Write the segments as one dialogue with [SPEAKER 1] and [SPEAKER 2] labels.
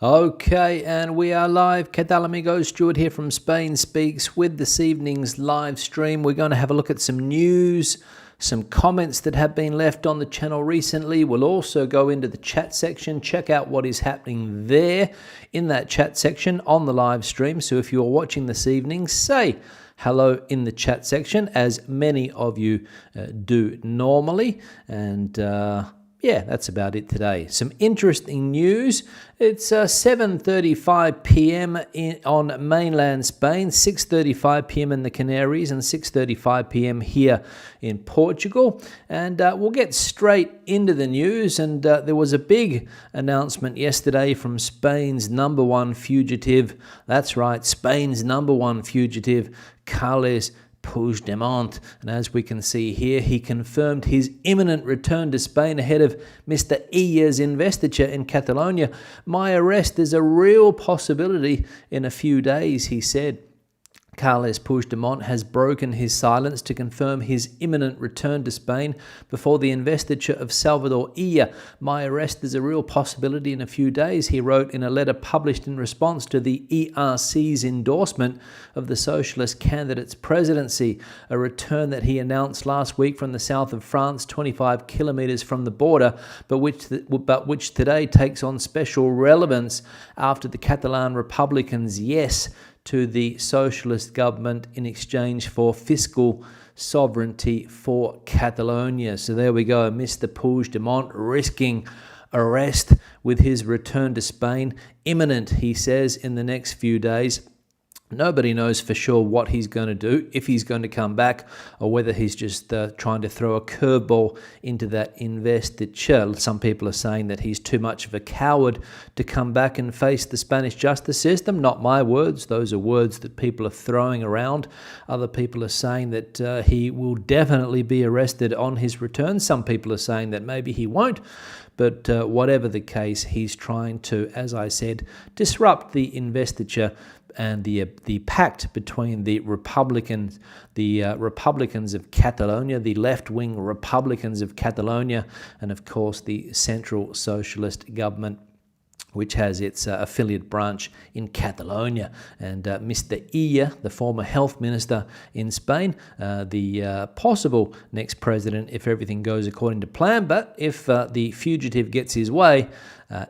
[SPEAKER 1] Okay, and we are live. ¿Qué tal, amigos? Stuart here from Spain Speaks with this evening's live stream. We're going to have a look at some news, some comments that have been left on the channel recently. We'll also go into the chat section, check out what is happening there in that chat section on the live stream. So if you're watching this evening, say hello in the chat section, as many of you do normally. And yeah, that's about it today. Some interesting news. It's 7:35 p.m. on mainland Spain, 6:35 p.m. in the Canaries, and 6:35 p.m. here in Portugal. And we'll get straight into the news. And there was a big announcement yesterday from Spain's number one fugitive. That's right, Spain's number one fugitive, Carles Puigdemont. And as we can see here, he confirmed his imminent return to Spain ahead of Mr. Illa's investiture in Catalonia. My arrest is a real possibility in a few days, he said. Carles Puigdemont has broken his silence to confirm his imminent return to Spain before the investiture of Salvador Illa. My arrest is a real possibility in a few days, he wrote in a letter published in response to the ERC's endorsement of the socialist candidate's presidency, a return that he announced last week from the south of France, 25 kilometres from the border, but which today takes on special relevance after the Catalan Republicans' yes to the socialist government in exchange for fiscal sovereignty for Catalonia. So there we go, Mr. Puigdemont risking arrest with his return to Spain. Imminent, he says, in the next few days. Nobody knows for sure what he's going to do, if he's going to come back, or whether he's just trying to throw a curveball into that investiture. Some people are saying that he's too much of a coward to come back and face the Spanish justice system. Not my words. Those are words that people are throwing around. Other people are saying that he will definitely be arrested on his return. Some people are saying that maybe he won't. But whatever the case, he's trying to, as I said, disrupt the investiture and the pact between the Republicans of Catalonia, the left-wing Republicans of Catalonia, and of course the Central Socialist government, which has its affiliate branch in Catalonia. And Mr. Illa, the former health minister in Spain, the possible next president if everything goes according to plan. But if the fugitive gets his way,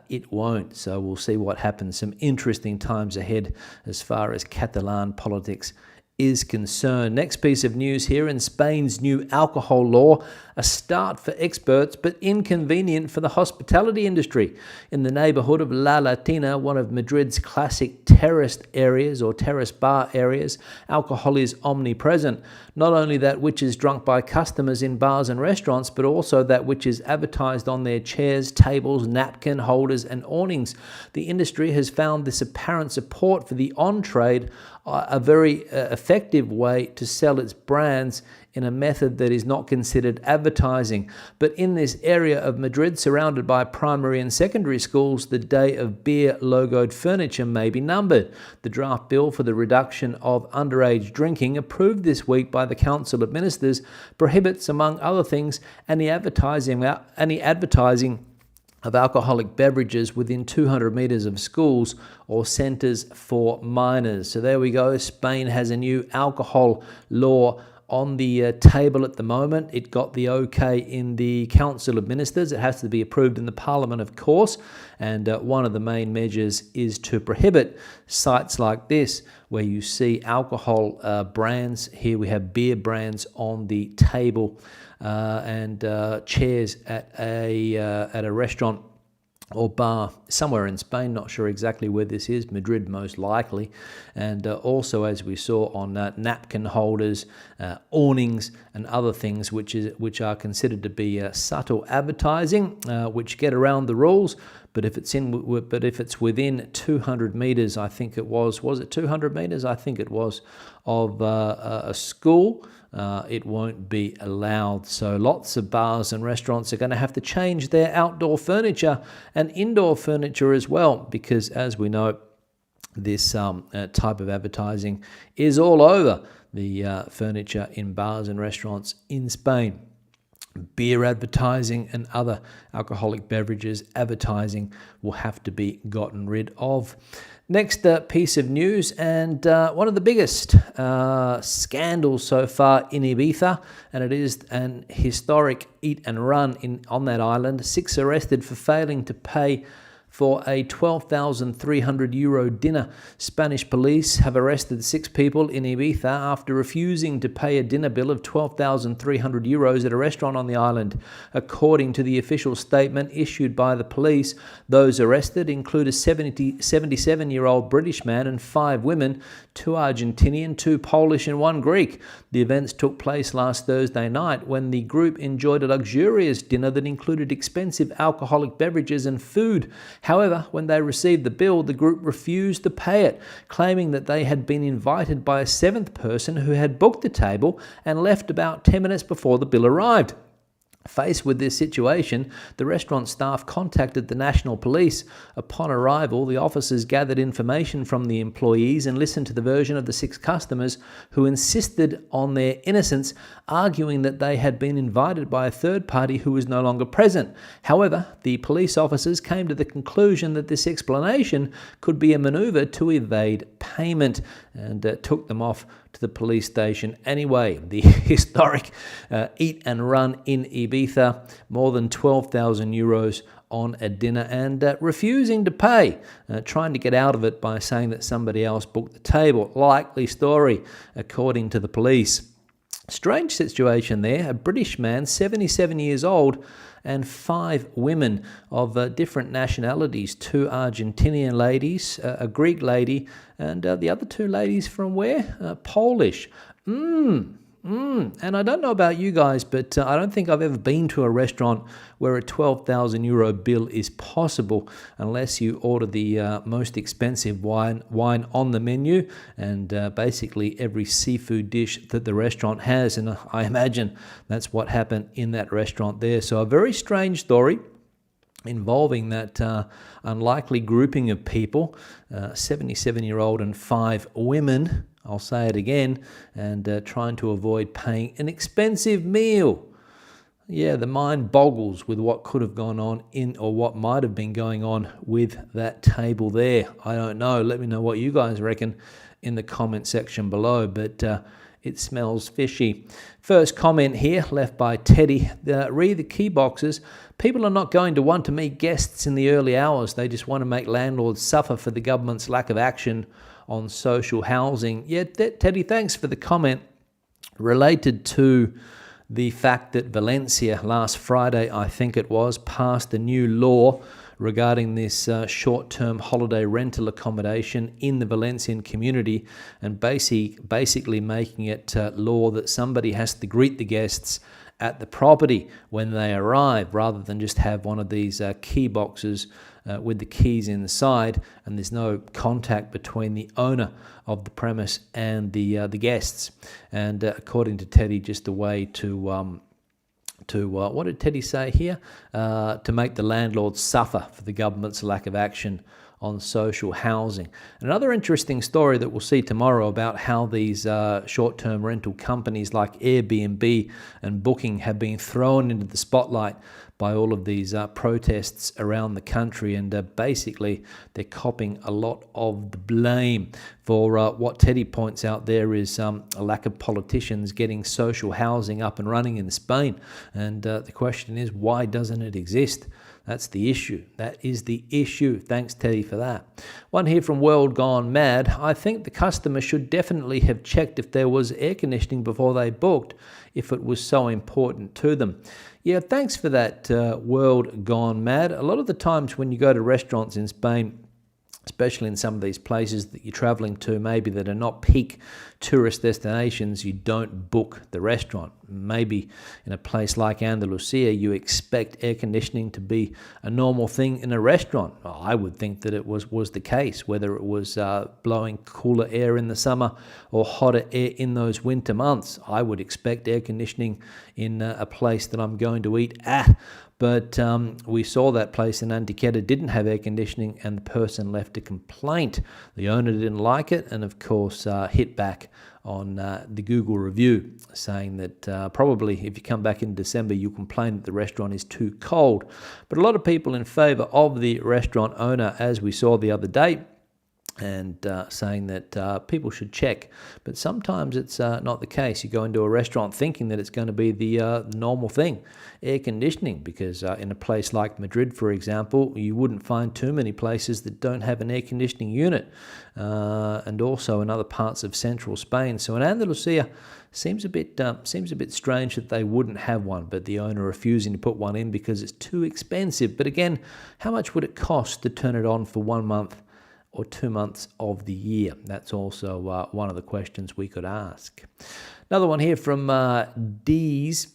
[SPEAKER 1] it won't. So we'll see what happens. Some interesting times ahead as far as Catalan politics is concerned. Next piece of news here: in Spain's new alcohol law, a start for experts but inconvenient for the hospitality industry. In the neighborhood of La Latina, one of Madrid's classic terraced areas or terrace bar areas, alcohol is omnipresent. Not only that which is drunk by customers in bars and restaurants, but also that which is advertised on their chairs, tables, napkin holders and awnings. The industry has found this apparent support for the on-trade a very effective way to sell its brands in a method that is not considered advertising. But in this area of Madrid, surrounded by primary and secondary schools, the day of beer-logoed furniture may be numbered. The draft bill for the reduction of underage drinking, approved this week by the Council of Ministers, prohibits, among other things, any advertising of alcoholic beverages within 200 metres of schools or centres for minors. So there we go. Spain has a new alcohol law on the table at the moment. It got the okay in the Council of Ministers. It has to be approved in the Parliament, of course. And one of the main measures is to prohibit sites like this, where you see alcohol brands. Here we have beer brands on the table and chairs at a restaurant or bar somewhere in Spain. Not sure exactly where this is. Madrid most likely. And also, as we saw, on napkin holders, awnings and other things which are considered to be subtle advertising, which get around the rules. But if it's within 200 meters, I think it was it 200 meters? I think it was, of a school, it won't be allowed. So lots of bars and restaurants are going to have to change their outdoor furniture and indoor furniture as well, because as we know, this type of advertising is all over the furniture in bars and restaurants in Spain. beer advertising and other alcoholic beverages advertising will have to be gotten rid of. Next piece of news, and one of the biggest scandals so far in Ibiza, and it is an historic eat and run on that island. 6 arrested for failing to pay for a 12,300 euro dinner. Spanish police have arrested 6 people in Ibiza after refusing to pay a dinner bill of 12,300 euros at a restaurant on the island. According to the official statement issued by the police, those arrested include a 77-year-old British man and 5 women, 2 Argentinian, 2 Polish and 1 Greek. The events took place last Thursday night when the group enjoyed a luxurious dinner that included expensive alcoholic beverages and food. However, when they received the bill, the group refused to pay it, claiming that they had been invited by a 7th person who had booked the table and left about 10 minutes before the bill arrived. Faced with this situation, the restaurant staff contacted the national police. Upon arrival, the officers gathered information from the employees and listened to the version of the 6 customers who insisted on their innocence, arguing that they had been invited by a third party who was no longer present. However, the police officers came to the conclusion that this explanation could be a maneuver to evade payment and took them off to the police station anyway. The historic eat and run in Ibiza, more than 12,000 euros on a dinner, and refusing to pay, trying to get out of it by saying that somebody else booked the table. Likely story, according to the police. Strange situation there. A British man, 77 years old, and 5 women of different nationalities. 2 Argentinian ladies, a Greek lady, and the other 2 ladies from where? Polish. And I don't know about you guys, but I don't think I've ever been to a restaurant where a 12,000 euro bill is possible unless you order the most expensive wine on the menu and basically every seafood dish that the restaurant has. And I imagine that's what happened in that restaurant there. So a very strange story involving that unlikely grouping of people, 77-year-old and 5 women, I'll say it again, and trying to avoid paying an expensive meal. Yeah, the mind boggles with what could have gone on or what might have been going on with that table there. I don't know. Let me know what you guys reckon in the comment section below, but it smells fishy. First comment here left by Teddy. Read the key boxes. People are not going to want to meet guests in the early hours. They just want to make landlords suffer for the government's lack of action on social housing. Yeah, Teddy, thanks for the comment related to the fact that Valencia last Friday, I think it was, passed a new law regarding this short-term holiday rental accommodation in the Valencian community, and basically making it law that somebody has to greet the guests at the property when they arrive, rather than just have one of these key boxes with the keys inside, and there's no contact between the owner of the premise and the guests. And according to Teddy, just a way to what did Teddy say here? To make the landlords suffer for the government's lack of action on social housing. Another interesting story that we'll see tomorrow about how these short-term rental companies like Airbnb and Booking have been thrown into the spotlight by all of these protests around the country, and basically they're copping a lot of the blame for what Teddy points out there is a lack of politicians getting social housing up and running in Spain. And the question is, why doesn't it exist? That's the issue. That is the issue. Thanks, Teddy, for that. One here from World Gone Mad. I think the customer should definitely have checked if there was air conditioning before they booked, if it was so important to them. Yeah, thanks for that, World Gone Mad. A lot of the times when you go to restaurants in Spain, especially in some of these places that you're traveling to, maybe that are not peak tourist destinations, you don't book the restaurant. Maybe in a place like Andalusia, you expect air conditioning to be a normal thing in a restaurant. Well, I would think that it was the case, whether it was blowing cooler air in the summer or hotter air in those winter months. I would expect air conditioning in a place that I'm going to eat at. But we saw that place in Antequera didn't have air conditioning, and the person left a complaint. The owner didn't like it, and of course hit back on the Google review, saying that probably if you come back in December, you'll complain that the restaurant is too cold. But a lot of people in favour of the restaurant owner, as we saw the other day, and saying that people should check. But sometimes it's not the case. You go into a restaurant thinking that it's going to be the normal thing, air conditioning, because in a place like Madrid, for example, you wouldn't find too many places that don't have an air conditioning unit, and also in other parts of central Spain. So in Andalusia, seems a bit strange that they wouldn't have one, but the owner refusing to put one in because it's too expensive. But again, how much would it cost to turn it on for 1 month or 2 months of the year? That's also one of the questions we could ask. Another one here from D's.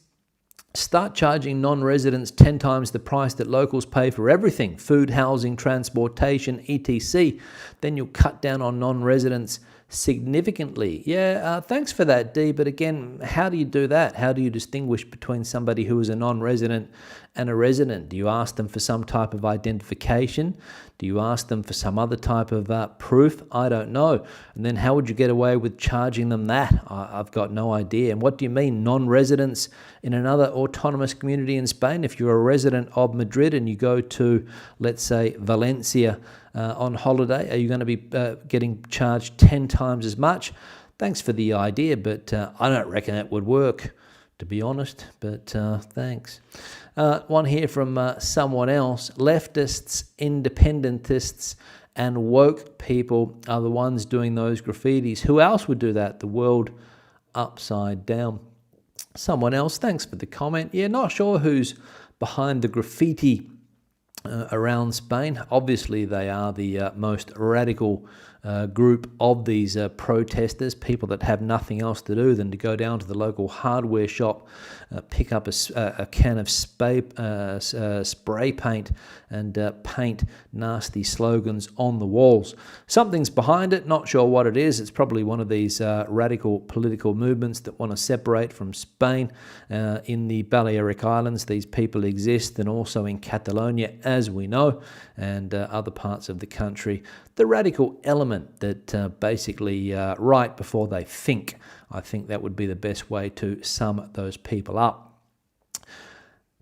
[SPEAKER 1] Start charging non-residents 10 times the price that locals pay for everything, food, housing, transportation, etc. Then you'll cut down on non-residents significantly. Yeah, thanks for that, D. But again, how do you do that? How do you distinguish between somebody who is a non-resident and a resident? Do you ask them for some type of identification? Do you ask them for some other type of proof? I don't know. And then how would you get away with charging them that? I've got no idea. And what do you mean, non-residents in another autonomous community in Spain? If you're a resident of Madrid and you go to, let's say, Valencia on holiday, are you going to be getting charged 10 times as much? Thanks for the idea, but I don't reckon it would work, to be honest, but thanks. One here from someone else. Leftists, independentists, and woke people are the ones doing those graffitis. Who else would do that? The world upside down. Someone else, thanks for the comment. Yeah, not sure who's behind the graffiti around Spain. Obviously, they are the most radical group of these protesters, people that have nothing else to do than to go down to the local hardware shop, pick up a can of spray paint and paint nasty slogans on the walls. Something's behind it, not sure what it is. It's probably one of these radical political movements that want to separate from Spain. In the Balearic Islands, these people exist, and also in Catalonia, as we know, and other parts of the country. The radical element that basically write before they think. I think that would be the best way to sum those people up.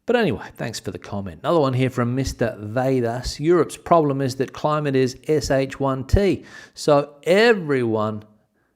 [SPEAKER 1] But anyway, thanks for the comment. Another one here from Mr. Vedas. Europe's problem is that climate is SH1T, so everyone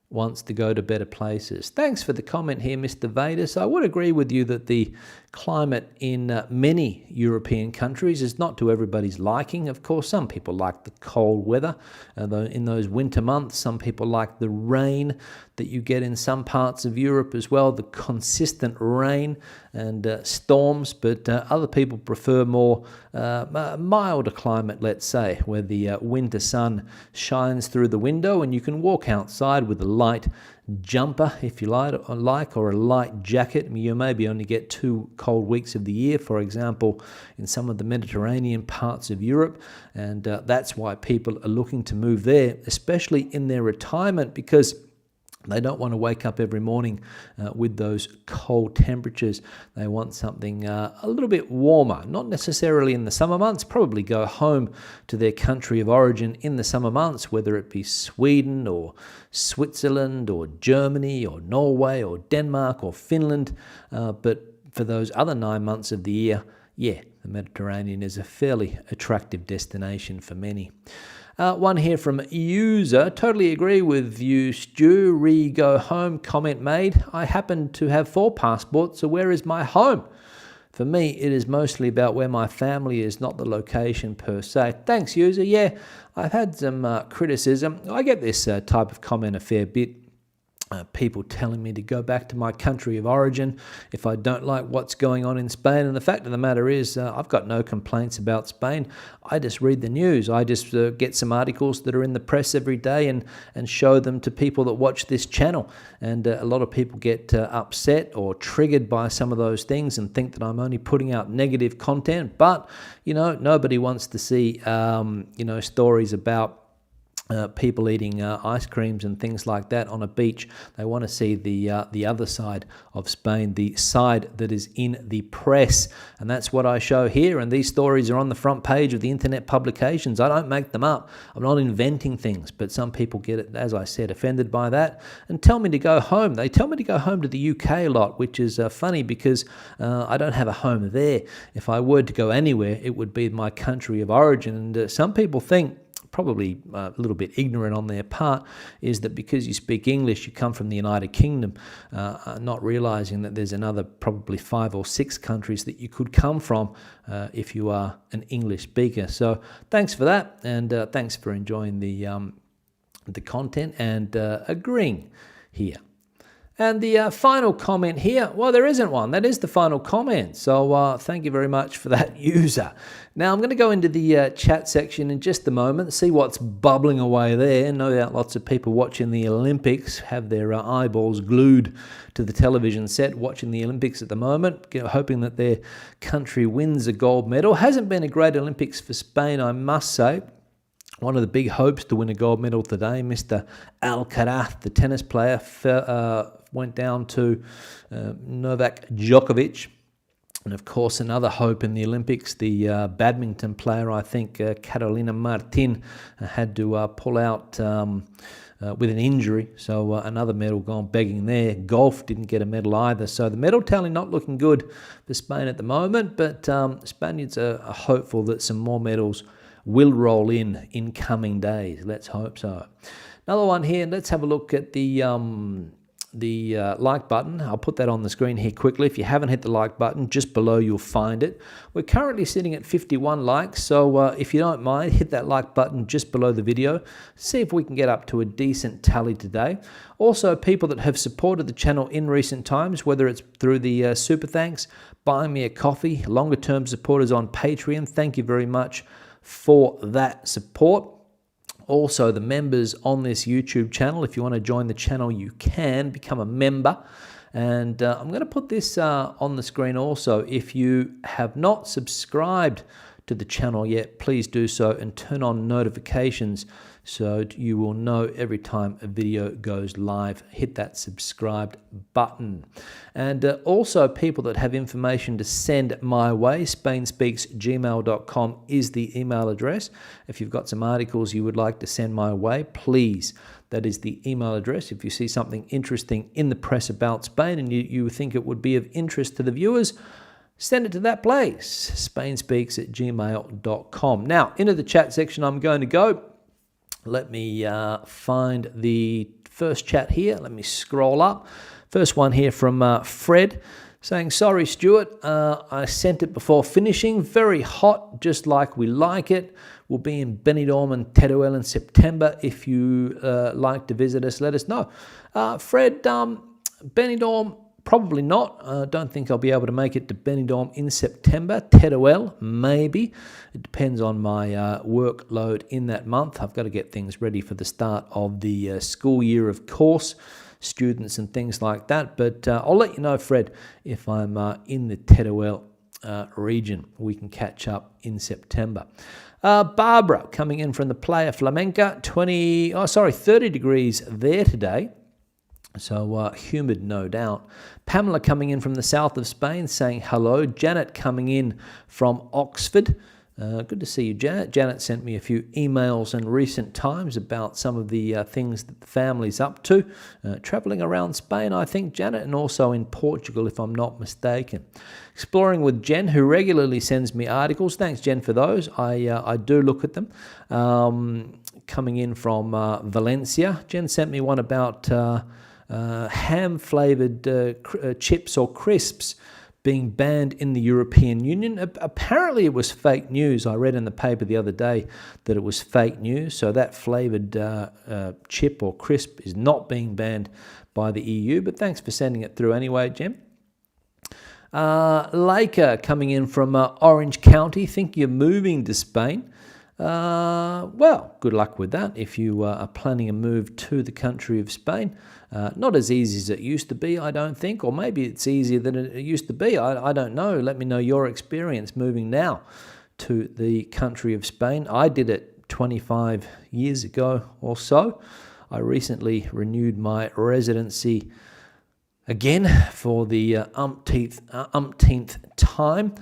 [SPEAKER 1] wants to go to better places. Thanks for the comment here, Mr. Vedas. I would agree with you that the climate in many European countries is not to everybody's liking. Of course, some people like the cold weather in those winter months. Some people like the rain that you get in some parts of Europe as well, the consistent rain and storms. But other people prefer more milder climate, let's say, where the winter sun shines through the window and you can walk outside with a light jumper, if you like, or a light jacket. You maybe only get 2 cold weeks of the year, for example, in some of the Mediterranean parts of Europe, and that's why people are looking to move there, especially in their retirement, because they don't want to wake up every morning with those cold temperatures. They want something a little bit warmer, not necessarily in the summer months, probably go home to their country of origin in the summer months, whether it be Sweden or Switzerland or Germany or Norway or Denmark or Finland. But for those other 9 months of the year, yeah, the Mediterranean is a fairly attractive destination for many. One here from user. Totally agree with you, Stu. Re-go home comment made. I happen to have 4 passports, so where is my home? For me, it is mostly about where my family is, not the location per se. Thanks, user. Yeah, I've had some criticism. I get this type of comment a fair bit. People telling me to go back to my country of origin if I don't like what's going on in Spain. And the fact of the matter is, I've got no complaints about Spain. I just read the news. I just get some articles that are in the press every day and show them to people that watch this channel. And a lot of people get upset or triggered by some of those things and think that I'm only putting out negative content. But, nobody wants to see, stories about people eating ice creams and things like that on a beach. They want to see the other side of Spain, the side that is in the press. And that's what I show here. And these stories are on the front page of the internet publications. I don't make them up. I'm not inventing things. But some people get, as I said, offended by that and tell me to go home. They tell me to go home to the UK a lot, which is funny because I don't have a home there. If I were to go anywhere, it would be my country of origin. And some people think, probably a little bit ignorant on their part, is that because you speak English, you come from the United Kingdom, not realising that there's another probably 5 or 6 countries that you could come from if you are an English speaker. So thanks for that, and thanks for enjoying the content and agreeing here. And the final comment here, well, there isn't one. That is the final comment. So thank you very much for that, user. Now, I'm going to go into the chat section in just a moment, see what's bubbling away there. No doubt lots of people watching the Olympics have their eyeballs glued to the television set watching the Olympics at the moment, hoping that their country wins a gold medal. Hasn't been a great Olympics for Spain, I must say. One of the big hopes to win a gold medal today, Mr. Alcaraz, the tennis player, went down to Novak Djokovic. And of course, another hope in the Olympics, the badminton player, I think, Carolina Martin, had to pull out with an injury. So another medal gone begging there. Golf didn't get a medal either. So the medal tally not looking good for Spain at the moment. But Spaniards are hopeful that some more medals will roll in coming days. Let's hope so. Another one here. Let's have a look at the like button. I'll put that on the screen here quickly. If you haven't hit the like button, just below you'll find it. We're currently sitting at 51 likes, so if you don't mind, hit that like button just below the video. See if we can get up to a decent tally today. Also, people that have supported the channel in recent times, whether it's through the super thanks, buying me a coffee, longer term supporters on Patreon, thank you very much for that support. Also, the members on this YouTube channel, if you want to join the channel, you can become a member. And I'm going to put this on the screen also. If you have not subscribed to the channel yet, please do so and turn on notifications so you will know every time a video goes live. Hit that subscribe button. And also, people that have information to send my way, spainspeaksgmail.com is the email address. If you've got some articles you would like to send my way, please, that is the email address. If you see something interesting in the press about Spain and you think it would be of interest to the viewers, send it to that place, spainspeaks@gmail.com. Now, into the chat section I'm going to go. Let me find the first chat here. Let me scroll up. First one here from Fred saying, sorry, Stuart, I sent it before finishing. Very hot, just like we like it. We'll be in Benidorm and Teruel in September. If you like to visit us, let us know. Fred, Benidorm, probably not. Don't think I'll be able to make it to Benidorm in September. Teruel, maybe. It depends on my workload in that month. I've got to get things ready for the start of the school year, of course, students and things like that. But I'll let you know, Fred, if I'm in the Teruel region. We can catch up in September. Barbara coming in from the Playa Flamenca, 30 degrees there today. So humid, no doubt. Pamela coming in from the south of Spain saying hello. Janet coming in from Oxford. Good to see you, Janet. Janet sent me a few emails in recent times about some of the things that the family's up to. Travelling around Spain, I think, Janet, and also in Portugal, if I'm not mistaken. Exploring with Jen, who regularly sends me articles. Thanks, Jen, for those. I do look at them. Coming in from Valencia. Jen sent me one about ham-flavoured chips or crisps being banned in the European Union. Apparently it was fake news. I read in the paper the other day that it was fake news. So that flavoured chip or crisp is not being banned by the EU. But thanks for sending it through anyway, Jim. Laker coming in from Orange County. Think you're moving to Spain. Well, good luck with that if you are planning a move to the country of Spain. Not as easy as it used to be, I don't think, or maybe it's easier than it used to be. I don't know. Let me know your experience moving now to the country of Spain. I did it 25 years ago or so. I recently renewed my residency again for the umpteenth time,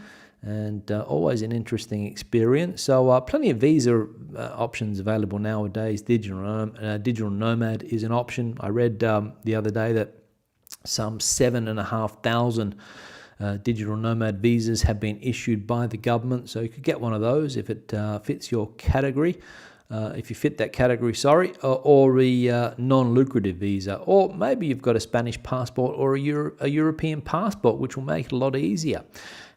[SPEAKER 1] and always an interesting experience. So plenty of visa options available nowadays. Digital nomad is an option. I read the other day that some 7,500 digital nomad visas have been issued by the government, so you could get one of those if it fits your category. If you fit that category, or a non-lucrative visa, or maybe you've got a Spanish passport or a European passport, which will make it a lot easier.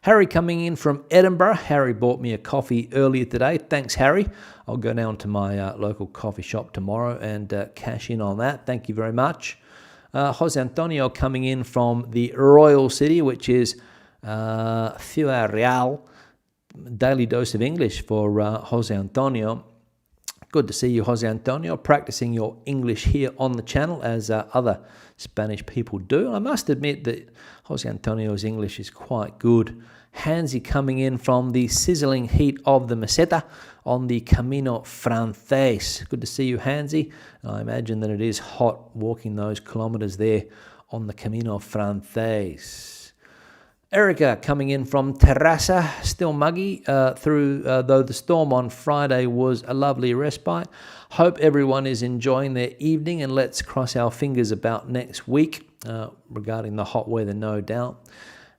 [SPEAKER 1] Harry coming in from Edinburgh. Harry bought me a coffee earlier today. Thanks, Harry. I'll go down to my local coffee shop tomorrow and cash in on that. Thank you very much. Jose Antonio coming in from the Royal City, which is Ciudad Real. Daily dose of English for Jose Antonio. Good to see you, Jose Antonio, practicing your English here on the channel as other Spanish people do. I must admit that Jose Antonio's English is quite good. Hansi coming in from the sizzling heat of the Meseta on the Camino Francés. Good to see you, Hansi. I imagine that it is hot walking those kilometres there on the Camino Francés. Erica coming in from Terrassa, still muggy, though the storm on Friday was a lovely respite. Hope everyone is enjoying their evening, and let's cross our fingers about next week regarding the hot weather, no doubt.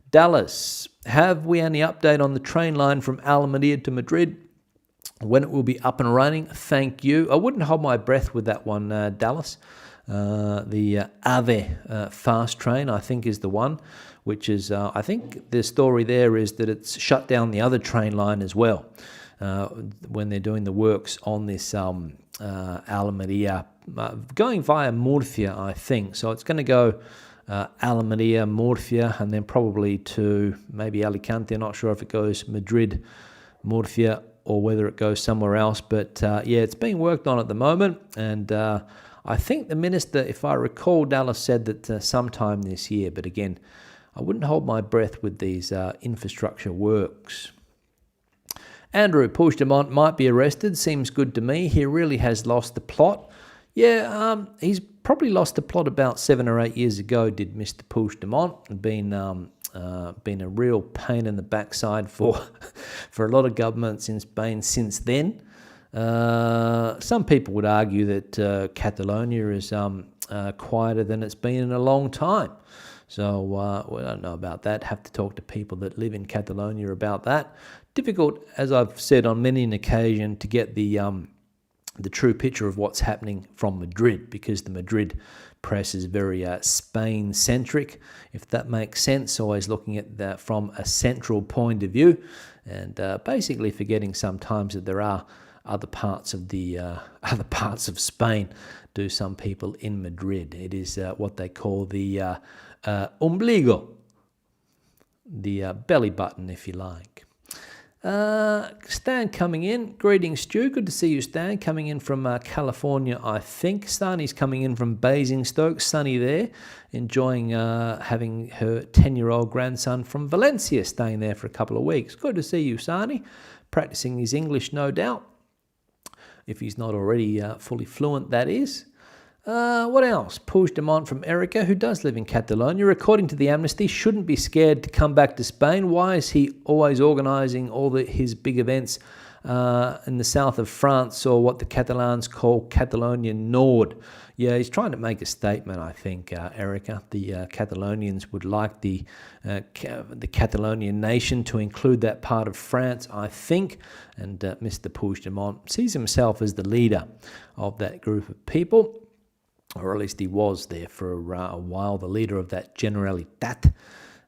[SPEAKER 1] Dallas, have we any update on the train line from Almería to Madrid? When it will be up and running? Thank you. I wouldn't hold my breath with that one, Dallas. The AVE fast train, I think, is the one, which is, I think the story there is that it's shut down the other train line as well when they're doing the works on this Almería, going via Murcia, I think. So it's going to go Almería, Murcia, and then probably to maybe Alicante. I'm not sure if it goes Madrid, Murcia, or whether it goes somewhere else. But yeah, it's being worked on at the moment, and I think the minister, if I recall, Dallas said that sometime this year. But again, I wouldn't hold my breath with these infrastructure works. Andrew, Puigdemont might be arrested. Seems good to me. He really has lost the plot. Yeah, he's probably lost the plot about 7 or 8 years ago, did Mr. Puigdemont. Been a real pain in the backside for a lot of governments in Spain since then. Some people would argue that Catalonia is quieter than it's been in a long time. So we don't know about that. Have to talk to people that live in Catalonia about that. Difficult, as I've said on many an occasion, to get the true picture of what's happening from Madrid, because the Madrid press is very Spain-centric, if that makes sense, always looking at that from a central point of view, and basically forgetting sometimes that there are other parts of Spain, do some people in Madrid. It is what they call the ombligo, the belly button, if you like. Stan coming in. Greetings, Stu. Good to see you, Stan. Coming in from California, I think. Stani's coming in from Basingstoke. Sunny there. Enjoying having her 10-year-old grandson from Valencia staying there for a couple of weeks. Good to see you, Sani. Practicing his English, no doubt. If he's not already fully fluent, that is. What else? Puigdemont from Erica, who does live in Catalonia, according to the Amnesty, shouldn't be scared to come back to Spain. Why is he always organising all his big events in the south of France, or what the Catalans call Catalonia Nord? Yeah, he's trying to make a statement, I think, Erica. The Catalonians would like the Catalonian nation to include that part of France, I think, and Mr. Puigdemont sees himself as the leader of that group of people. Or at least he was there for a while, the leader of that Generalitat.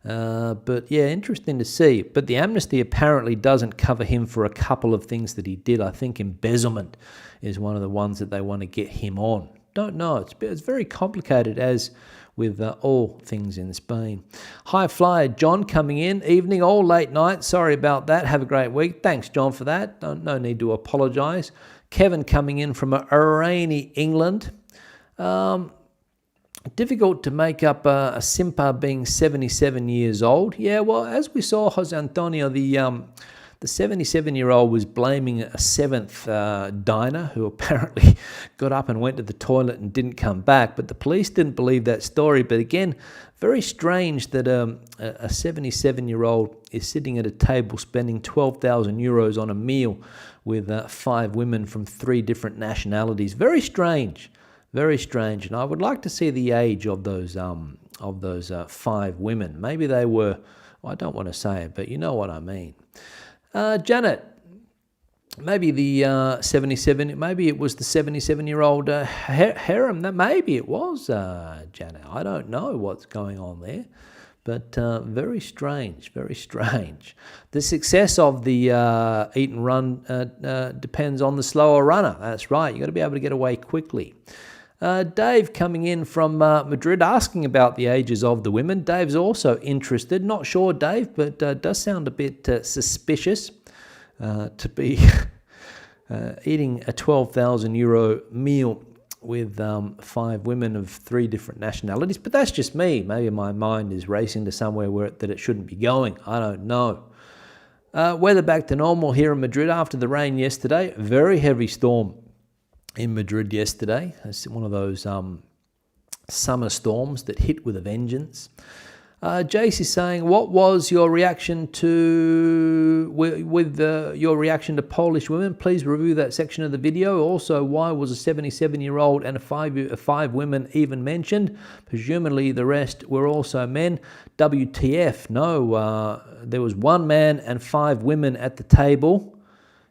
[SPEAKER 1] But yeah, interesting to see. But the Amnesty apparently doesn't cover him for a couple of things that he did. I think embezzlement is one of the ones that they want to get him on. Don't know. It's very complicated, as with all things in Spain. High Flyer John coming in. Evening, all late night. Sorry about that. Have a great week. Thanks, John, for that. No need to apologise. Kevin coming in from a rainy England. Difficult to make up a Simpa being 77 years old. Yeah, well, as we saw, Jose Antonio, the The 77-year-old was blaming a seventh diner who apparently got up and went to the toilet and didn't come back. But the police didn't believe that story. But again, very strange that a 77-year-old is sitting at a table spending 12,000 euros on a meal with 5 women from 3 different nationalities. Very strange, very strange. And I would like to see the age of those 5 women. Maybe they were, well, I don't want to say it, but you know what I mean. Janet, maybe the 77, maybe it was the 77-year-old harem. That maybe it was Janet. I don't know what's going on there, but very strange, very strange. The success of the eat and run depends on the slower runner. That's right. You got to be able to get away quickly. Dave coming in from Madrid asking about the ages of the women. Dave's also interested. Not sure, Dave, but does sound a bit suspicious to be eating a 12,000 euro meal with 5 women of 3 different nationalities. But that's just me. Maybe my mind is racing to somewhere that it shouldn't be going. I don't know. Weather back to normal here in Madrid after the rain yesterday. Very heavy storm in Madrid yesterday. It's one of those summer storms that hit with a vengeance. Jace is saying, what was your reaction to your reaction to Polish women? Please review that section of the video. Also, why was a 77-year-old and a 5 women even mentioned? Presumably the rest were also men. WTF? No, there was 1 man and 5 women at the table.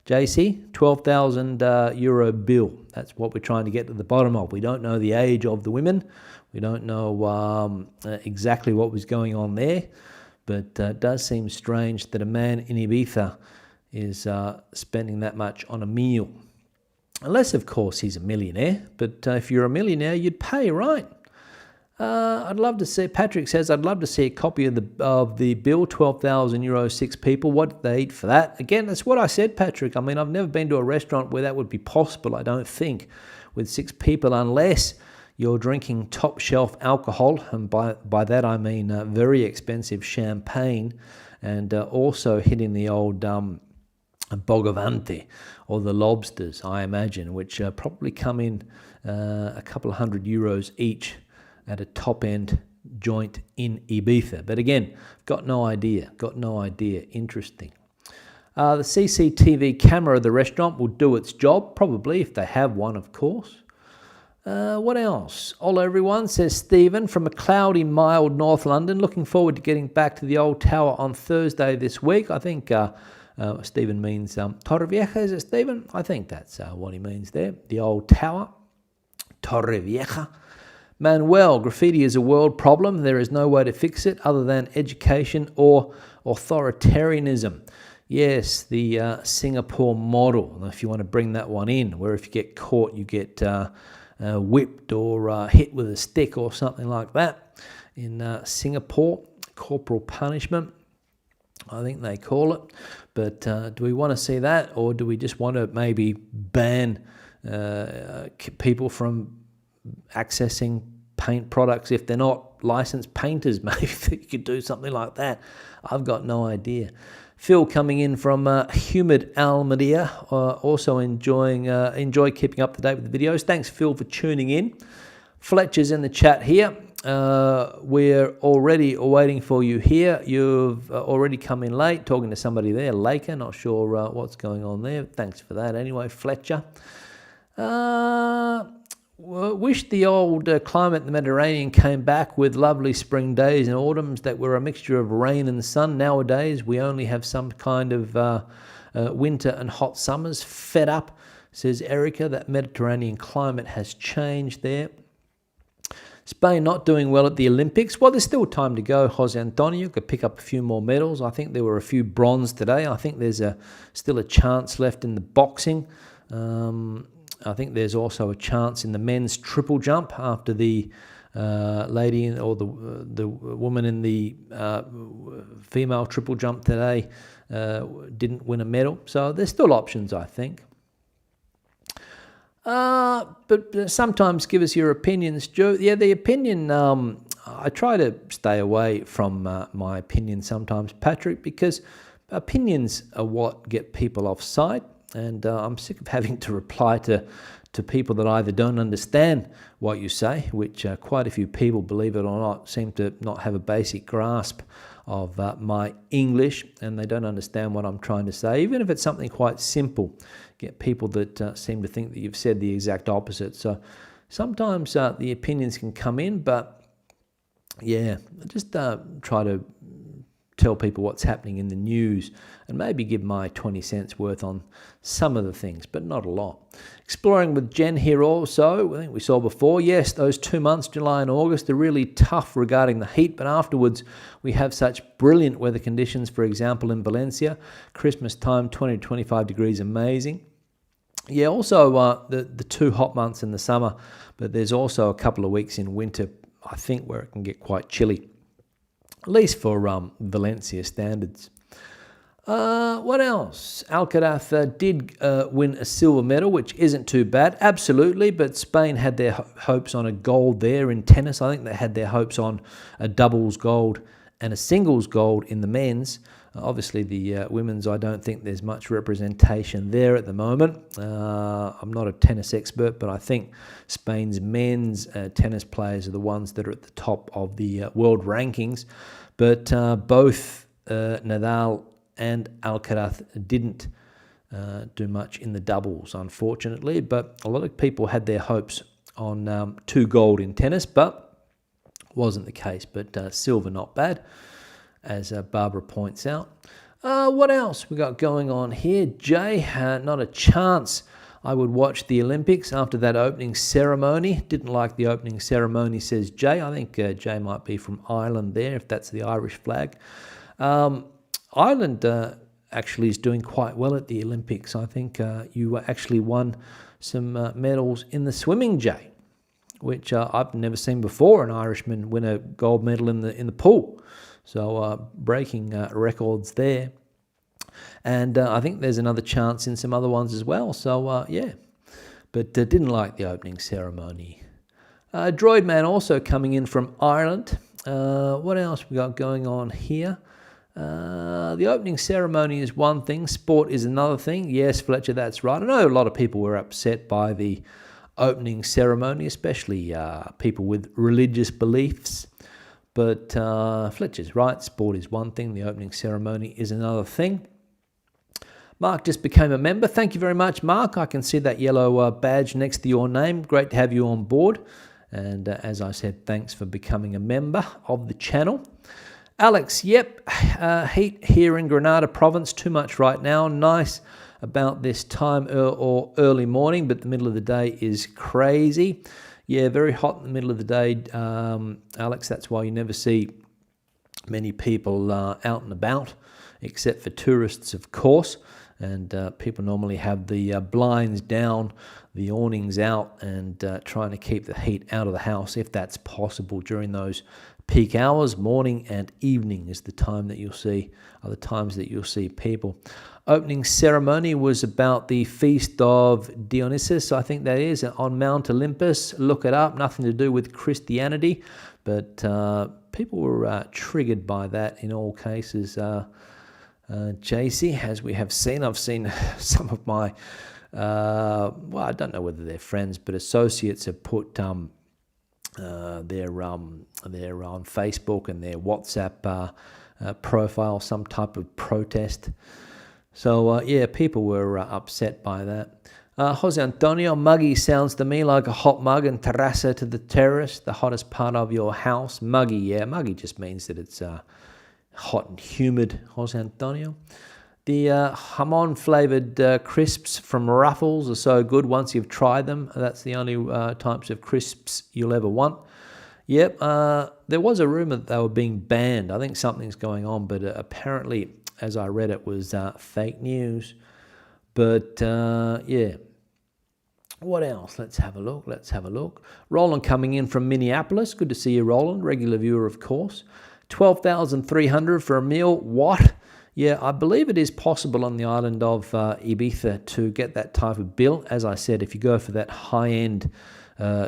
[SPEAKER 1] JC, 12,000 euro bill. That's what we're trying to get to the bottom of. We don't know the age of the women. We don't know exactly what was going on there. But it does seem strange that a man in Ibiza is spending that much on a meal. Unless, of course, he's a millionaire. But if you're a millionaire, you'd pay, right? I'd love to see, Patrick says, I'd love to see a copy of the bill, 12,000 euros, 6 people. What did they eat for that? Again, that's what I said, Patrick. I mean, I've never been to a restaurant where that would be possible, I don't think, with 6 people, unless you're drinking top shelf alcohol. And by that I mean very expensive champagne, and also hitting the old bogavante or the lobsters, I imagine, which probably come in a couple of €100 each at a top-end joint in Ibiza. But again, got no idea. Interesting. The CCTV camera of the restaurant will do its job, probably, if they have one, of course. What else? Hello, everyone, says Stephen from a cloudy, mild North London. Looking forward to getting back to the old tower on Thursday this week. I think Stephen means Torrevieja, is it, Stephen? I think that's what he means there. The old tower, Torrevieja. Manuel, graffiti is a world problem. There is no way to fix it other than education or authoritarianism. Yes, the Singapore model, if you want to bring that one in, where if you get caught, you get whipped or hit with a stick or something like that. In Singapore, corporal punishment, I think they call it. But do we want to see that, or do we just want to maybe ban people from accessing paint products if they're not licensed painters? Maybe you could do something like that. I've got no idea. Phil coming in from humid Almeria, also enjoy keeping up to date with the videos. Thanks, Phil, for tuning in. Fletcher's in the chat here. We're already waiting for you here. You've already come in late, talking to somebody there, Laker. Not sure what's going on there. Thanks for that. Anyway, Fletcher. Wish the old climate in the Mediterranean came back with lovely spring days and autumns that were a mixture of rain and sun. Nowadays, we only have some kind of winter and hot summers. Fed up, says Erica. That Mediterranean climate has changed there. Spain not doing well at the Olympics. Well, there's still time to go. Jose Antonio could pick up a few more medals. I think there were a few bronze today. I think there's still a chance left in the boxing. I think there's also a chance in the men's triple jump after the lady or the woman in the female triple jump today didn't win a medal. So there's still options, I think. But sometimes give us your opinions, Joe. Yeah, the opinion, I try to stay away from my opinion sometimes, Patrick, because opinions are what get people off side, and I'm sick of having to reply to people that either don't understand what you say, which quite a few people, believe it or not, seem to not have a basic grasp of my English, and they don't understand what I'm trying to say, even if it's something quite simple. Get people that seem to think that you've said the exact opposite. So sometimes the opinions can come in, but yeah, just try to tell people what's happening in the news and maybe give my 20 cents worth on some of the things, but not a lot. Exploring with Jen here also, I think we saw before, yes, those 2 months, July and August, are really tough regarding the heat, but afterwards we have such brilliant weather conditions. For example, in Valencia, Christmas time, 20 to 25 degrees, amazing. Yeah, also the 2 hot months in the summer, but there's also a couple of weeks in winter, I think, where it can get quite chilly, at least for Valencia standards. What else? Alcaraz did win a silver medal, which isn't too bad, absolutely, but Spain had their hopes on a gold there in tennis. I think they had their hopes on a doubles gold and a singles gold in the men's. Obviously, the women's, I don't think there's much representation there at the moment. I'm not a tennis expert, but I think Spain's men's tennis players are the ones that are at the top of the world rankings. But both Nadal and Alcaraz didn't do much in the doubles, unfortunately. But a lot of people had their hopes on 2 gold in tennis, but wasn't the case. But silver, not bad, as Barbara points out. What else we got going on here? Jay, not a chance I would watch the Olympics after that opening ceremony. Didn't like the opening ceremony, says Jay. I think Jay might be from Ireland there, if that's the Irish flag. Ireland actually is doing quite well at the Olympics. I think you actually won some medals in the swimming, Jay, which I've never seen before, an Irishman win a gold medal in the pool. So breaking records there. And I think there's another chance in some other ones as well. So, yeah, but didn't like the opening ceremony. Droid Man also coming in from Ireland. What else we got going on here? The opening ceremony is one thing. Sport is another thing. Yes, Fletcher, that's right. I know a lot of people were upset by the opening ceremony, especially people with religious beliefs. But Fletcher's right. Sport is one thing. The opening ceremony is another thing. Mark just became a member. Thank you very much, Mark. I can see that yellow badge next to your name. Great to have you on board. And as I said, thanks for becoming a member of the channel. Alex, yep, heat here in Granada province. Too much right now. Nice about this time or early morning, but the middle of the day is crazy. Yeah, very hot in the middle of the day, Alex. That's why you never see many people out and about, except for tourists, of course. And people normally have the blinds down, the awnings out, and trying to keep the heat out of the house, if that's possible, during those peak hours. Morning and evening is the time that you'll see, are the times that you'll see people. Opening ceremony was about the feast of Dionysus, I think that is, on Mount Olympus. Look it up. Nothing to do with Christianity, but people were triggered by that in all cases. JC, as we have seen, I've seen some of my, well, I don't know whether they're friends, but associates have put they're on Facebook and their WhatsApp profile some type of protest. So, yeah, people were upset by that. Jose Antonio, muggy sounds to me like a hot mug and terraza to the terrace, the hottest part of your house. Muggy, yeah, muggy just means that it's hot and humid, Jose Antonio. The jamon flavoured crisps from Ruffles are so good once you've tried them. That's the only types of crisps you'll ever want. Yep, there was a rumour that they were being banned. I think something's going on, but apparently, as I read, it was fake news. But, yeah. What else? Let's have a look. Roland coming in from Minneapolis. Good to see you, Roland. Regular viewer, of course. 12,300 for a meal. What? Yeah, I believe it is possible on the island of Ibiza to get that type of bill. As I said, if you go for that high-end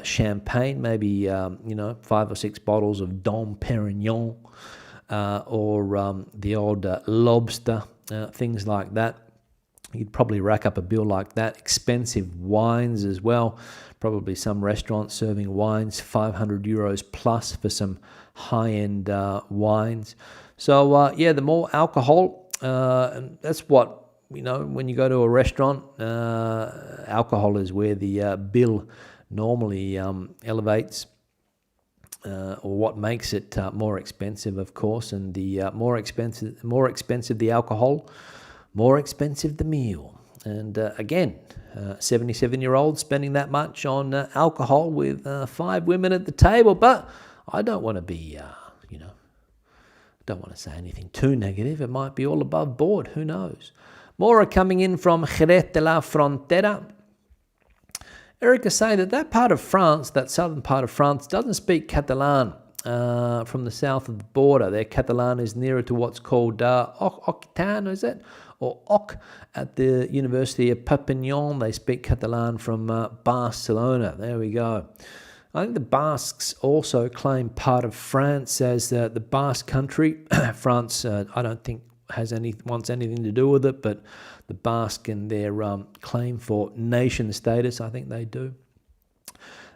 [SPEAKER 1] champagne, maybe 5 or 6 bottles of Dom Perignon or the old lobster things like that. You'd probably rack up a bill like that. Expensive wines as well. Probably some restaurants serving wines, 500 euros plus for some high-end wines. So, the more alcohol, and that's what, when you go to a restaurant, alcohol is where the bill normally elevates, or what makes it more expensive, of course. And the more expensive the alcohol, more expensive the meal. And again, 77-year-old spending that much on alcohol with 5 women at the table. But I don't want to be, don't want to say anything too negative. It might be all above board. Who knows? More are coming in from Jerez de la Frontera. Eric is saying that part of France, that southern part of France, doesn't speak Catalan from the south of the border. Their Catalan is nearer to what's called Occitan, is it? Or Oc. At the University of Perpignan, they speak Catalan from Barcelona. There we go. I think the Basques also claim part of France as the Basque country. France, I don't think wants anything to do with it, but the Basque and their claim for nation status, I think they do.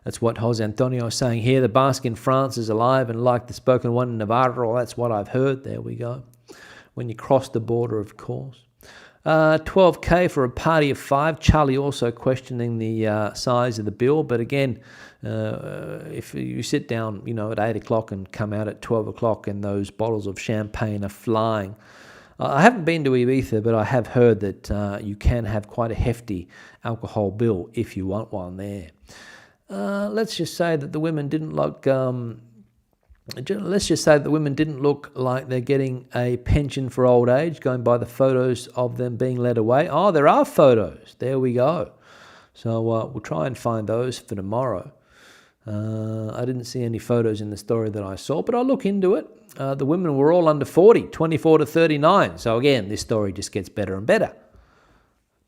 [SPEAKER 1] That's what Jose Antonio is saying here. The Basque in France is alive and like the spoken one in Navarro. That's what I've heard. There we go. When you cross the border, of course. 12K for a party of 5. Charlie also questioning the size of the bill. But again, if you sit down, at 8 o'clock and come out at 12 o'clock and those bottles of champagne are flying. I haven't been to Ibiza, but I have heard that you can have quite a hefty alcohol bill if you want one there. Let's just say that the women didn't look. Let's just say that the women didn't look like they're getting a pension for old age, going by the photos of them being led away. Oh, there are photos. There we go. So we'll try and find those for tomorrow. I didn't see any photos in the story that I saw, but I'll look into it. The women were all under 40, 24 to 39. So again, this story just gets better and better.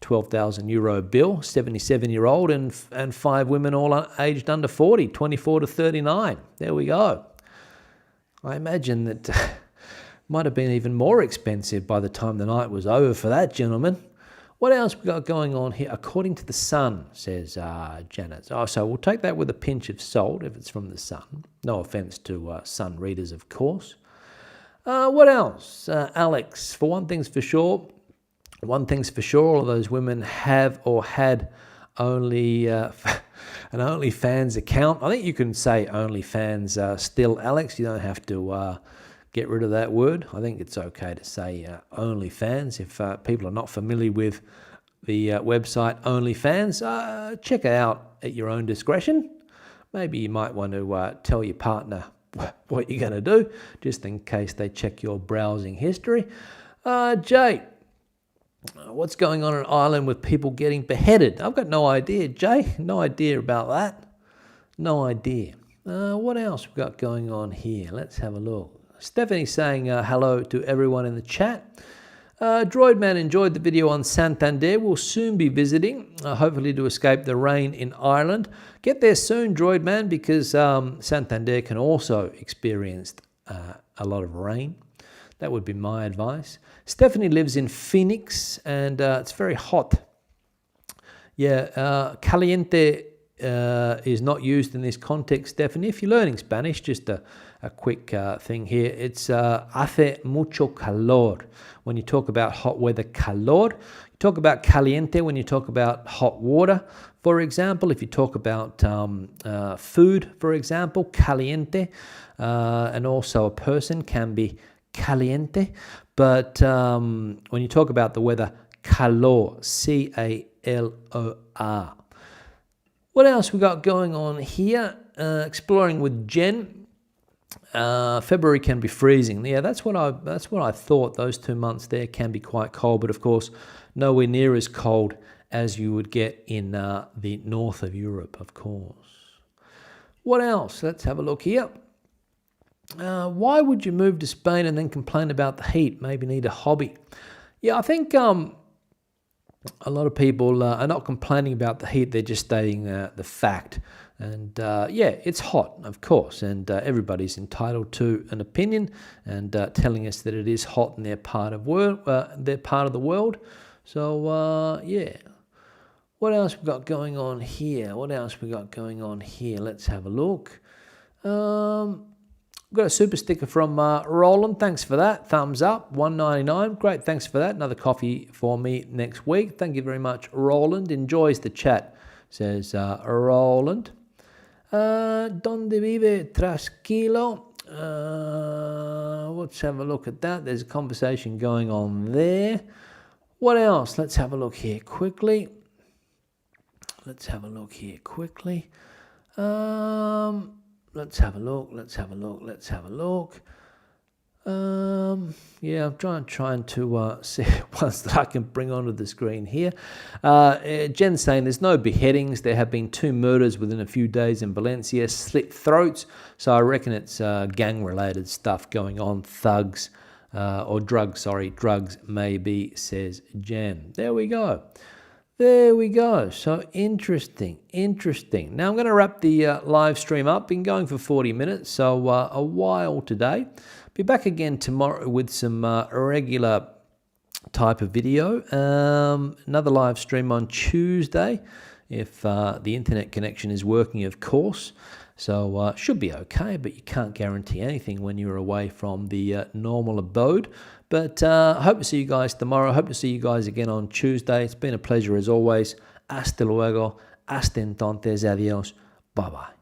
[SPEAKER 1] 12,000 euro bill, 77-year-old, and 5 women all aged under 40, 24 to 39. There we go. I imagine that might have been even more expensive by the time the night was over for that gentleman. What else we got going on here? According to the Sun, says Janet. Oh, so we'll take that with a pinch of salt if it's from the Sun. No offence to Sun readers, of course. What else? Alex, for one thing's for sure, all of those women have or had only an OnlyFans account. I think you can say OnlyFans still, Alex. You don't have to get rid of that word. I think it's okay to say OnlyFans. If people are not familiar with the website OnlyFans, check it out at your own discretion. Maybe you might want to tell your partner what you're going to do, just in case they check your browsing history. Jay, what's going on in Ireland with people getting beheaded? I've got no idea, Jay. No idea about that. No idea. What else we've got going on here? Let's have a look. Stephanie's saying hello to everyone in the chat. Droidman enjoyed the video on Santander. We'll soon be visiting, hopefully to escape the rain in Ireland. Get there soon, Droidman, because Santander can also experience a lot of rain. That would be my advice. Stephanie lives in Phoenix, and it's very hot. Yeah, caliente is not used in this context, Stephanie. If you're learning Spanish, just a quick thing here. It's hace mucho calor. When you talk about hot weather, calor. You talk about caliente when you talk about hot water. For example, if you talk about food, for example, caliente. And also a person can be caliente. But when you talk about the weather, calor, C-A-L-O-R. What else we got going on here? Exploring with Jen. February can be freezing. Yeah, that's what I thought. Those 2 months there can be quite cold, but of course, nowhere near as cold as you would get in the north of Europe, of course. What else? Let's have a look here. Why would you move to Spain and then complain about the heat? Maybe need a hobby. Yeah, I think a lot of people are not complaining about the heat. They're just stating the fact. And yeah, it's hot, of course, and everybody's entitled to an opinion and telling us that it is hot in their part of the world. So yeah, what else we got going on here? Let's have a look. We've got a super sticker from Roland. Thanks for that. Thumbs up, $1.99. Great, thanks for that. Another coffee for me next week. Thank you very much, Roland. Enjoys the chat, says Roland. Donde vive Trasquilo? Let's have a look at that. There's a conversation going on there. What else? Let's have a look here quickly. Let's have a look. Yeah, I'm trying to see ones that I can bring onto the screen here. Jen's saying there's no beheadings. There have been 2 murders within a few days in Valencia, slit throats. So I reckon it's gang-related stuff going on, thugs, or drugs, maybe, says Jen. There we go. So interesting. Now I'm going to wrap the live stream up. Been going for 40 minutes, so a while today. Be back again tomorrow with some regular type of video. Another live stream on Tuesday, if the internet connection is working, of course. So should be okay, but you can't guarantee anything when you're away from the normal abode. But hope to see you guys tomorrow. Hope to see you guys again on Tuesday. It's been a pleasure as always. Hasta luego. Hasta entonces. Adiós. Bye-bye.